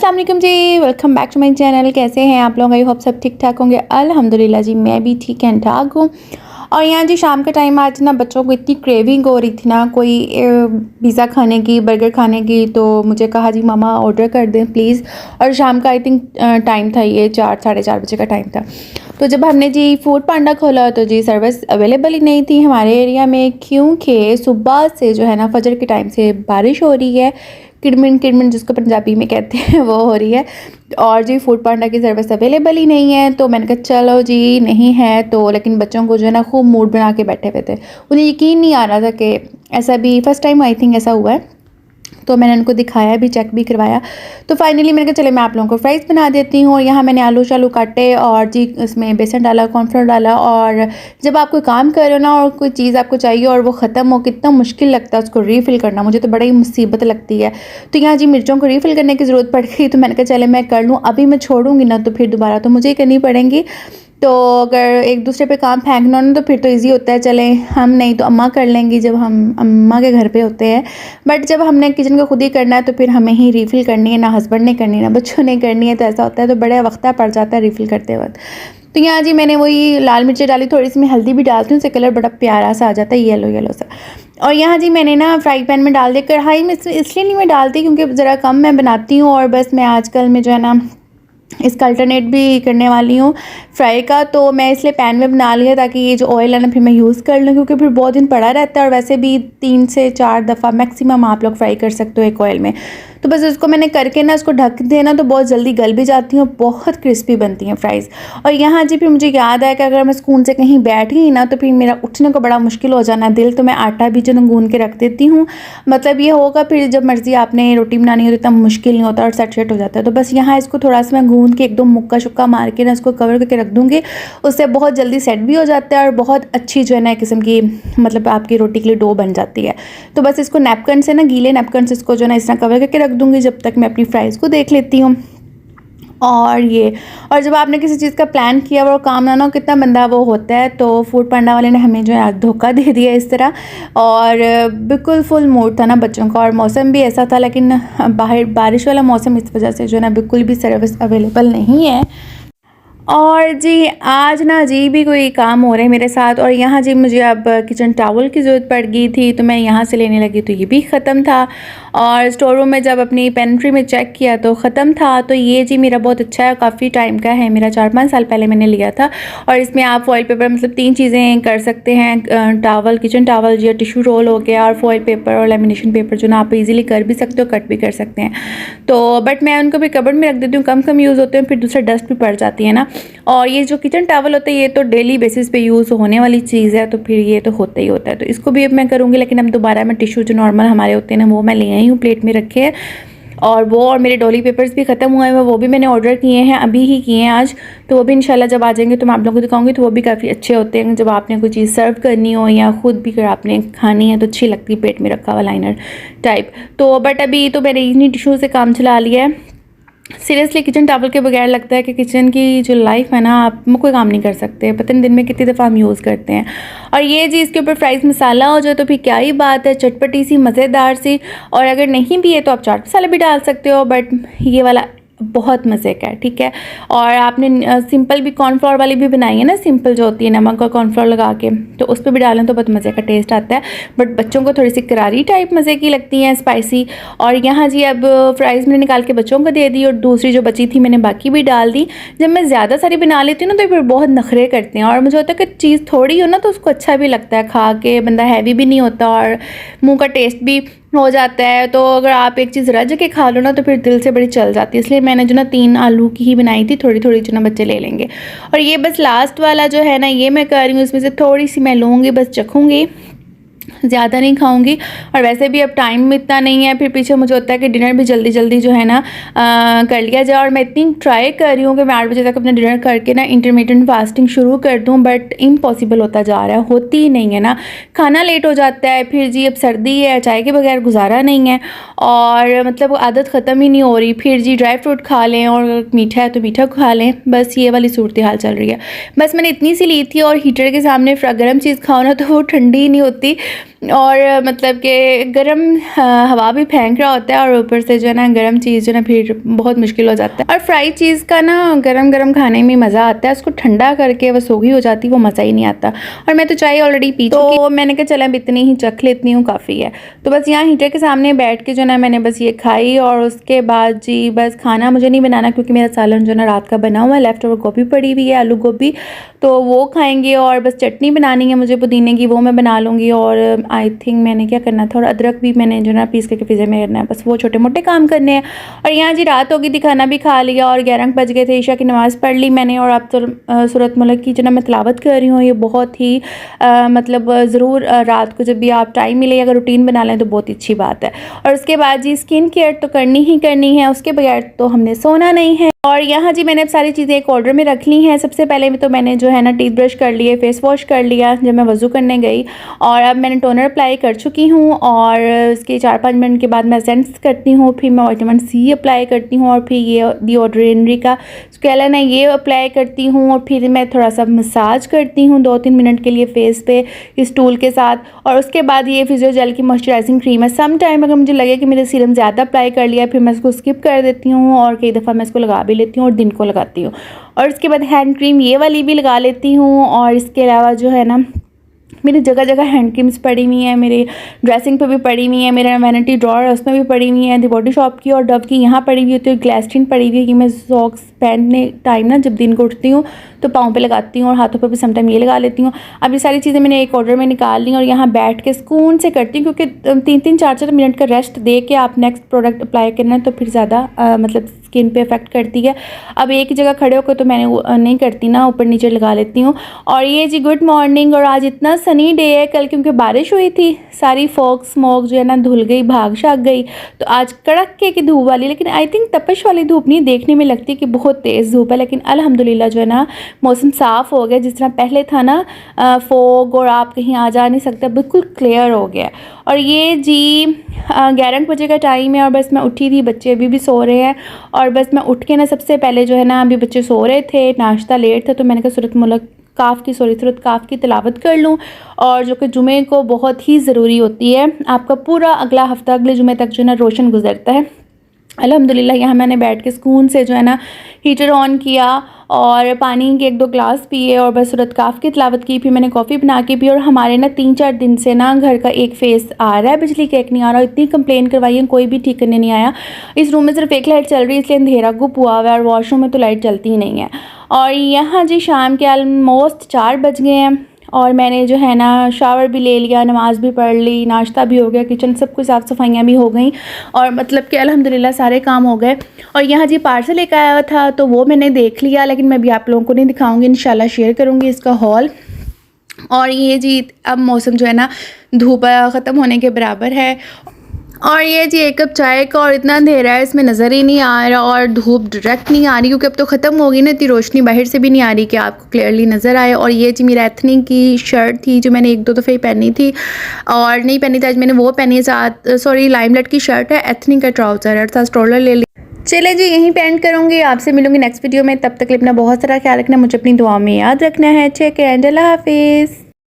अस्सलाम वालेकुम जी, welcome back to my channel. कैसे हैं आप लोग? आई होप सब ठीक ठाक होंगे। अल्हम्दुलिल्लाह जी, मैं भी ठीक एंड ठाक हूँ। और यहाँ जी शाम का टाइम आज ना बच्चों को इतनी क्रेविंग हो रही थी ना, कोई पिज़्ज़ा खाने की, बर्गर खाने की, तो मुझे कहा जी मामा ऑर्डर कर दें प्लीज़। और शाम का आई थिंक टाइम था, ये 4 साढ़े 4 बजे का टाइम था। तो जब हमने जी फूड पांडा खोला तो जी सर्विस अवेलेबल ही नहीं थी हमारे एरिया में, क्योंकि सुबह से जो है ना फजर के टाइम से बारिश हो रही है, किड़मिन किड़मिन जिसको पंजाबी में कहते हैं वो हो रही है। और जी फूड पांडा की सर्विस अवेलेबल ही नहीं है। तो मैंने कहा चलो जी नहीं है तो, लेकिन बच्चों को जो है ना खूब मूड बना के बैठे हुए थे। उन्हें यकीन नहीं आ रहा था कि ऐसा भी फर्स्ट टाइम आई थिंक ऐसा हुआ है। तो मैंने उनको दिखाया भी, चेक भी करवाया। तो फाइनली मैंने कहा चले मैं आप लोगों को फ्राइज़ बना देती हूँ। और यहाँ मैंने आलू शालू काटे और जी इसमें बेसन डाला, कॉर्नफ्लोर डाला। और जब आप कोई काम कर रहे हो ना और कोई चीज़ आपको चाहिए और वो ख़त्म हो, कितना मुश्किल लगता है उसको रीफ़िल करना। मुझे तो बड़ी ही मुसीबत लगती है। तो यहाँ जी मिर्चों को रीफ़िल करने की ज़रूरत पड़ गई। तो मैंने कहा चले मैं कर लूँ, अभी मैं छोड़ूंगी ना तो फिर दोबारा तो मुझे ही करनी पड़ेंगी। तो अगर एक दूसरे पे काम फेंकना हो ना तो फिर तो इजी होता है, चले हम नहीं तो अम्मा कर लेंगी जब हम अम्मा के घर पे होते हैं। बट जब हमने किचन को खुद ही करना है तो फिर हमें ही रीफ़िल करनी है, ना हस्बैंड ने करनी है ना बच्चों ने करनी है। तो ऐसा होता है, तो बड़ा वक्ता पड़ जाता है रीफ़िल करते वक्त। तो यहाँ जी मैंने वही लाल मिर्ची डाली, थोड़ी सी मैं हल्दी भी डालती हूँ, उससे कलर बड़ा प्यारा सा आ जाता है, येलो येलो सा। और यहाँ जी मैंने ना फ्राई पैन में डाल दिया। कढ़ाई में इसलिए नहीं मैं डालती क्योंकि ज़रा कम मैं बनाती हूँ, और बस मैं आजकल में जो है ना इसका अल्टरनेट भी करने वाली हूँ फ्राई का। तो मैं इसलिए पैन में बना लिया ताकि ये जो ऑयल है ना फिर मैं यूज़ कर लूँ, क्योंकि फिर बहुत दिन पड़ा रहता है। और वैसे भी 3 से 4 दफ़ा मैक्सिमम आप लोग फ्राई कर सकते हो एक ऑयल में। तो बस इसको मैंने करके ना इसको ढक देना, तो बहुत जल्दी गल भी जाती हैं और बहुत क्रिस्पी बनती हैं फ्राइज़। और यहाँ जी फिर मुझे याद आया कि अगर मैं सुकून से कहीं बैठ गई ना तो फिर मेरा उठने को बड़ा मुश्किल हो जाना दिल, तो मैं आटा भी जो गूंद के रख देती हूँ। मतलब ये होगा फिर जब मर्ज़ी आपने रोटी बनानी हो तो इतना मुश्किल नहीं होता और सट सट हो जाता है। तो बस यहाँ इसको थोड़ा सा मैं गूंद के एकदम मुक्का शुक्का मार के ना इसको कवर करके रख दूँगी। उससे बहुत जल्दी सेट भी हो जाता है और बहुत अच्छी जो है ना किस्म की मतलब आपकी रोटी के लिए डो बन जाती है। तो बस इसको नैपकिन से ना, गीले नैपकिन से इसको जो है ना इस तरह कवर करके रख दूँगी जब तक मैं अपनी फ्राइज़ को देख लेती हूँ। और जब आपने किसी चीज़ का प्लान किया और काम ना हो, कितना बंदा वो होता है। तो फूड पांडा वाले ने हमें जो है आज धोखा दे दिया इस तरह। और बिल्कुल फुल मूड था ना बच्चों का, और मौसम भी ऐसा था, लेकिन बाहर बारिश वाला मौसम इस वजह से जो है ना बिल्कुल भी सर्विस अवेलेबल नहीं है। और जी आज ना जी भी कोई काम हो रहे हैं मेरे साथ, और यहाँ जी मुझे अब किचन टॉवल की ज़रूरत पड़ गई थी, तो मैं यहाँ से लेने लगी तो ये भी ख़त्म था। और स्टोर रूम में जब अपनी पेंट्री में चेक किया तो ख़त्म था। तो ये जी मेरा बहुत अच्छा है, काफ़ी टाइम का है, मेरा 4-5 साल पहले मैंने लिया था। और इसमें आप फॉइल पेपर मतलब 3 चीज़ें कर सकते हैं, टॉवल, किचन टॉवल या टिशू रोल हो गया, और फॉइल पेपर और लेमिनेशन पेपर जो ना आप इजीली कर भी सकते हो, कट भी कर सकते हैं। तो बट मैं उनको भी कबर्ड में रख देती हूँ, कम यूज़ होते हैं, फिर दूसरा डस्ट भी पड़ जाती है ना। और ये जो किचन टॉवल होता है ये तो डेली बेसिस पे यूज़ होने वाली चीज़ है, तो फिर ये तो होता ही होता है। तो इसको भी अब मैं करूँगी, लेकिन अब दोबारा मैं टिश्यू जो नॉर्मल हमारे होते हैं ना वो मैं ले आई हूँ, प्लेट में रखे हैं। और मेरे डॉली पेपर्स भी ख़त्म हुए हैं, वो भी मैंने ऑर्डर किए हैं, अभी ही किए हैं आज। तो वो भी इंशाल्लाह जब आ जाएंगे तो मैं आप लोगों को दिखाऊंगी। तो वो भी काफ़ी अच्छे होते हैं जब आपने कोई चीज़ सर्व करनी हो या ख़ुद भी अगर आपने खानी है तो अच्छी लगती है पेट में रखा हुआ लाइनर टाइप। तो बट अभी तो मैंने इन्हीं टिश्यू से काम चला लिया है। सीरियसली किचन टॉवल के बगैर लगता है कि किचन की जो लाइफ है ना आप कोई काम नहीं कर सकते, पता नहीं दिन में कितनी दफ़ा हम यूज़ करते हैं। और ये जी इसके ऊपर फ्राइज़ मसाला हो जाए तो फिर क्या ही बात है, चटपटी सी, मज़ेदार सी। और अगर नहीं भी है तो आप चाट मसाला भी डाल सकते हो, बट ये वाला बहुत मज़े का है, ठीक है। और आपने सिंपल भी कॉर्नफ्लोर वाली भी बनाई है ना, सिंपल जो होती है नमक और कॉर्नफ्लोर लगा के, तो उस पर भी डालें तो बहुत मज़े का टेस्ट आता है। बट बच्चों को थोड़ी सी करारी टाइप मज़े की लगती हैं, स्पाइसी। और यहाँ जी अब फ्राइज़ मैंने निकाल के बच्चों को दे दी, और दूसरी जो बची थी मैंने बाकी भी डाल दी। जब मैं ज़्यादा सारी बना लेती हूँ ना तो फिर बहुत नखरे करते हैं, और मुझे होता है कि चीज़ थोड़ी हो ना तो उसको अच्छा भी लगता है खा के, बंदा हैवी भी नहीं होता और मुँह का टेस्ट भी हो जाता है। तो अगर आप एक चीज़ रज के खा लो ना तो फिर दिल से बड़ी चल जाती है। इसलिए मैंने जो ना 3 आलू की ही बनाई थी, थोड़ी थोड़ी जो ना बच्चे ले लेंगे। और ये बस लास्ट वाला जो है ना ये मैं कर रही हूँ, इसमें से थोड़ी सी मैं लूँगी, बस चखूँगी, ज़्यादा नहीं खाऊंगी। और वैसे भी अब टाइम इतना नहीं है, फिर पीछे मुझे होता है कि डिनर भी जल्दी जल्दी जो है ना कर लिया जाए। और मैं इतनी ट्राई कर रही हूँ कि मैं 8 बजे तक अपना डिनर करके ना इंटरमिटेंट फास्टिंग शुरू कर दूँ, बट इम्पॉसिबल होता जा रहा है, होती ही नहीं है ना, खाना लेट हो जाता है। फिर जी अब सर्दी है, चाय के बगैर गुजारा नहीं है, और मतलब आदत ख़त्म ही नहीं हो रही। फिर जी ड्राई फ्रूट खा लें और मीठा है तो मीठा खा लें, बस ये वाली सूरत हाल चल रही है। बस मैंने इतनी सी ली थी, और हीटर के सामने गर्म चीज़ खाओ ना तो वो ठंडी ही नहीं होती। और मतलब कि गर्म हवा भी फेंक रहा होता है और ऊपर से जो है ना गर्म चीज़ जो है ना फिर बहुत मुश्किल हो जाता है। और फ्राई चीज़ का ना गरम गरम खाने में मज़ा आता है, उसको ठंडा करके बस सोगी हो जाती वो मज़ा ही नहीं आता। और मैं तो चाय ऑलरेडी पी चुकी, तो मैंने कहा चला अब इतनी ही चख लेती हूँ, काफ़ी है। तो बस यहाँ हीटर के सामने बैठ के जो ना मैंने बस ये खाई और उसके बाद जी बस खाना मुझे नहीं बनाना क्योंकि मेरा सालन जो ना रात का बना हुआ है, लेफ्ट ओवर गोभी पड़ी हुई है, आलू गोभी, तो वो खाएंगे। और बस चटनी बनानी है मुझे पुदीने की, वो मैं बना लूँगी। और आई थिंक मैंने क्या करना था, और अदरक भी मैंने जो ना पीस के फ्रीजर में करना है, बस वो छोटे मोटे काम करने हैं। और यहाँ जी रात हो गई थी, खाना भी खा लिया और 11 बज गए थे, ईशा की नमाज़ पढ़ ली मैंने। और अब तो सूरत मुल्क की जो ना मैं तिलावत कर रही हूँ, ये बहुत ही मतलब ज़रूर रात को जब भी आप टाइम मिले अगर रूटीन बना लें तो बहुत ही अच्छी बात है। और उसके बाद जी स्किन केयर तो करनी ही करनी है, उसके बगैर तो हमने सोना नहीं है। और यहाँ जी मैंने अब सारी चीज़ें एक ऑर्डर में रख ली हैं। सबसे पहले तो मैंने जो है ना टीथ ब्रश कर लिए, फेस वॉश कर लिया जब मैं वज़ू करने गई, और अब मैंने टोनर अप्लाई कर चुकी हूँ। और उसके 4-5 मिनट के बाद मैं एसेंस करती हूँ, फिर मैं विटामिन सी अप्लाई करती हूँ, और फिर ये दी ऑर्डिनरी का स्केलन है ये अप्लाई करती हूँ। और फिर मैं थोड़ा सा मसाज करती हूँ 2-3 मिनट के लिए फेस पे इस टूल के साथ। और उसके बाद ये फिजियो जेल की मॉइस्चराइजिंग क्रीम है। सम टाइम अगर मुझे लगे कि मेरे सीरम ज़्यादा अप्लाई कर लिया फिर मैं इसको स्किप कर देती हूँ, और कई दफ़ा मैं इसको लगा भी लेती हूँ और दिन को लगाती हूँ। और उसके बाद हैंड क्रीम ये वाली भी लगा लेती हूँ। और इसके अलावा जो है ना मेरी जगह जगह हैंड क्रीम्स पड़ी हुई हैं, मेरे ड्रेसिंग पे भी पड़ी हुई हैं, मेरा वैनिटी ड्रॉअर है उसमें भी पड़ी हुई हैं, दी बॉडी शॉप की और डव की यहाँ पड़ी हुई होती है, ग्लिसरीन पड़ी हुई है कि मैं सॉक्स पहनने टाइम ना जब दिन को उठती हूँ तो पाँव पे लगाती हूँ और हाथों पे भी समटाइम ये लगा लेती हूँ। अब ये सारी चीज़ें मैंने एक ऑर्डर में निकाल ली और यहाँ बैठ के सुकून से करती हूँ, क्योंकि 3-3 4-4 मिनट का रेस्ट दे के आप नेक्स्ट प्रोडक्ट अप्लाई करना तो फिर ज़्यादा मतलब स्किन पे इफेक्ट करती है। अब एक ही जगह खड़े होकर तो मैंने नहीं करती ना, ऊपर नीचे लगा लेती हूँ। और ये जी गुड मॉर्निंग, और आज इतना सनी डे है, कल क्योंकि बारिश हुई थी सारी फॉग स्मोक जो है ना धुल गई, भाग शाग गई, तो आज कड़क की धूप वाली, लेकिन आई थिंक तपश वाली धूप नहीं, देखने में लगती कि बहुत तेज़ धूप है, लेकिन अल्हम्दुलिल्लाह जो है ना मौसम साफ़ हो गया। जिस तरह पहले था ना फॉग और आप कहीं आ जा नहीं सकते, बिल्कुल क्लियर हो गया। और ये जी 11 बजे का टाइम है और बस मैं उठी थी, बच्चे अभी भी सो रहे हैं। और बस मैं उठ के ना सबसे पहले जो है ना अभी बच्चे सो रहे थे, नाश्ता लेट था, तो मैंने कहा सूरत काफ़ की तिलावत कर लूँ, और जो कि जुमे को बहुत ही ज़रूरी होती है। आपका पूरा अगला हफ़्ता अगले जुमे तक जो है ना रोशन गुजरता है। अल्हम्दुलिल्लाह यहाँ मैंने बैठ के सुकून से जो है ना हीटर ऑन किया और पानी के 1-2 ग्लास पिए और बस सूरत काफ़ की तिलावत की। फिर मैंने कॉफ़ी बना के पी। और हमारे ना 3-4 दिन से ना घर का एक फेस आ रहा है, बिजली का एक नहीं आ रहा। इतनी कंप्लेन करवाई है, कोई भी ठीक करने नहीं आया। इस रूम में सिर्फ एक लाइट चल रही है, इसलिए अंधेरा गुप हुआ हुआ है, और वॉशरूम में तो लाइट चलती ही नहीं है। और यहाँ जी शाम के ऑलमोस्ट 4 बज गए हैं और मैंने जो है ना शावर भी ले लिया, नमाज़ भी पढ़ ली, नाश्ता भी हो गया, किचन सब कुछ साफ़ सफाइयाँ भी हो गई, और मतलब कि अल्हम्दुलिल्लाह सारे काम हो गए। और यहाँ जी पार्सल एक आया हुआ था तो वो मैंने देख लिया, लेकिन मैं भी आप लोगों को नहीं दिखाऊंगी, इंशाल्लाह शेयर करूँगी इसका हॉल। और ये जी अब मौसम जो है ना धूप ख़त्म होने के बराबर है, और ये जी एक कप चाय का, और इतना अंधेरा है इसमें नज़र ही नहीं आ रहा, और धूप डायरेक्ट नहीं आ रही क्योंकि अब तो ख़त्म हो गई ना, इतनी रोशनी बाहर से भी नहीं आ रही कि आपको क्लियरली नज़र आए। और ये जी मेरा एथनिक की शर्ट थी जो मैंने 1-2 दफ़े ही पहनी थी और नहीं पहनी थी, आज मैंने वो पहनी है साथ, सॉरी लाइमलाइट की शर्ट है, एथनिक का ट्राउज़र है, साथ स्ट्रोलर ले लिया। चले जी यहीं पे एंड करूँगी, आपसे मिलूँगी नेक्स्ट वीडियो में, तब तक अपना बहुत सारा ख्याल रखना, मुझे अपनी दुआ में याद रखना है। टेक केयर एंड अल्लाह हाफिज़।